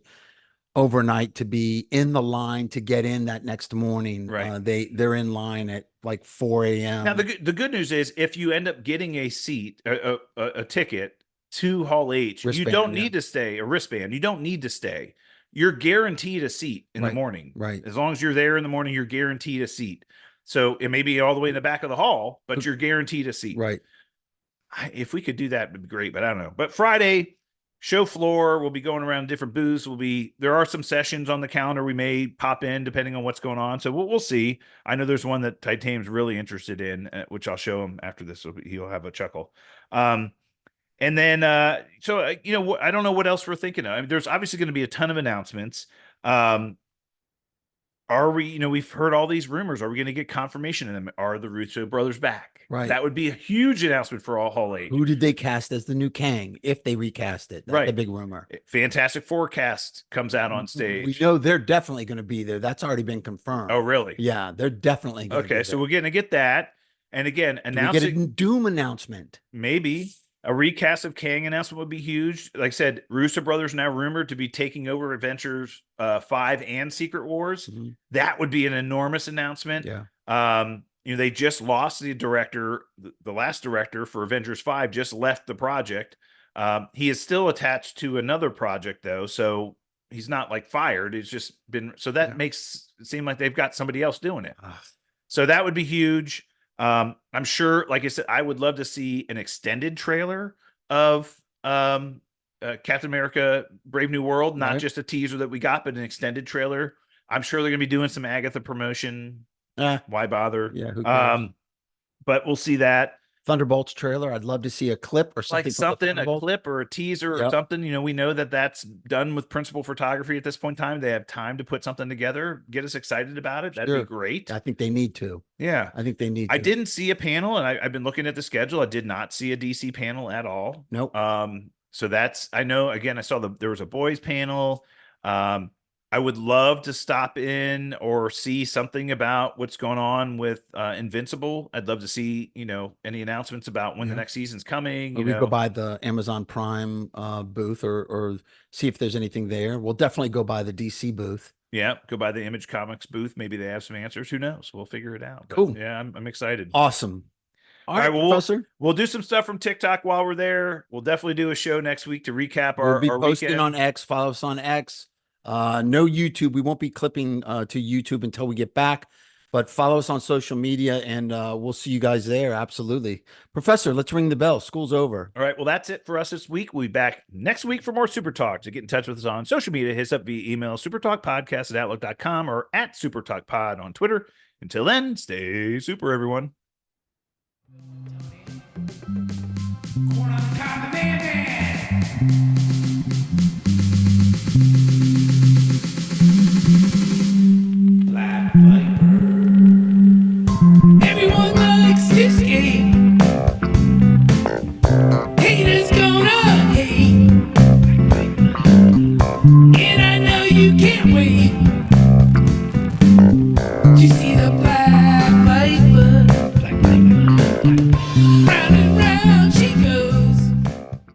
overnight to be in the line to get in that next morning. right. They're in line at like 4 Now a.m. the good news is, if you end up getting a seat, a ticket to Hall H, you don't Wristband. Yeah. need to stay, a wristband. You don't need to stay. You're guaranteed a seat in the Right. morning. Right. As long as you're there in the morning, you're guaranteed a seat. So it may be all the way in the back of the hall, but you're guaranteed a seat. Right. If we could do that, it'd be great, but I don't know. But Friday, show floor, we'll be going around different booths. There are some sessions on the calendar we may pop in depending on what's going on. So we'll see. I know there's one that Titanium's really interested in, which I'll show him after this. So he'll have a chuckle. And then, I don't know what else we're thinking of. I mean, there's obviously going to be a ton of announcements. Are we, we've heard all these rumors. Are we going to get confirmation of them? Are the Russo brothers back? Right. That would be a huge announcement for all Hall H. Who did they cast as the new Kang if they recast it? That's Right. the big rumor. Fantastic Forecast comes out on stage. We know they're definitely going to be there. That's already been confirmed. Oh, really? Yeah, they're definitely going to be Okay, so there. we're going to get that. And again, Do we get a Doom announcement? maybe a recast of Kang announcement would be huge. Like I said, Russo brothers now rumored to be taking over Adventures 5 and Secret Wars. Mm-hmm. That would be an enormous announcement. Yeah. They just lost the director. The last director for Avengers 5 just left the project. He is still attached to another project though, so he's not like fired. It's just been, so that makes it seem like they've got somebody else doing it. So that would be huge. I'm sure, like I said, I would love to see an extended trailer of Captain America Brave New World, not just a teaser that we got, but an extended trailer. I'm sure they're going to be doing some Agatha promotion. Why bother? Yeah, who cares? But we'll see that. Thunderbolts trailer. I'd love to see a clip or Like something from the something, a Thunderbolts. clip or a teaser or Yep. something. We know that that's done with principal photography at this point in time. They have time to put something together, get us excited about it. That'd be Sure. great. I think they need to. Yeah. I think they need I to. didn't see a panel, and I've been looking at the schedule. I did not see a DC panel at all. Nope. So that's, I know, again, I saw there was a boys panel. I would love to stop in or see something about what's going on with Invincible. I'd love to see, any announcements about when the next season's coming. Or we go by the Amazon Prime booth or see if there's anything there. We'll definitely go by the DC booth. Yeah, go by the Image Comics booth. Maybe they have some answers. Who knows? We'll figure it out. But Cool. yeah, I'm excited. Awesome. All right, well, Professor. We'll do some stuff from TikTok while we're there. We'll definitely do a show next week to recap We'll be our posting weekend. on X. Follow us on X. No YouTube. We won't be clipping to YouTube until we get back. But follow us on social media, and we'll see you guys there. Absolutely. Professor, let's ring the bell. School's over. All right. Well, that's it for us this week. We'll be back next week for more Super Talk. To get in touch with us on social media, hit us up via email, supertalkpodcast@outlook.com or at supertalkpod on Twitter. Until then, stay super, everyone. Corner on the top, the man.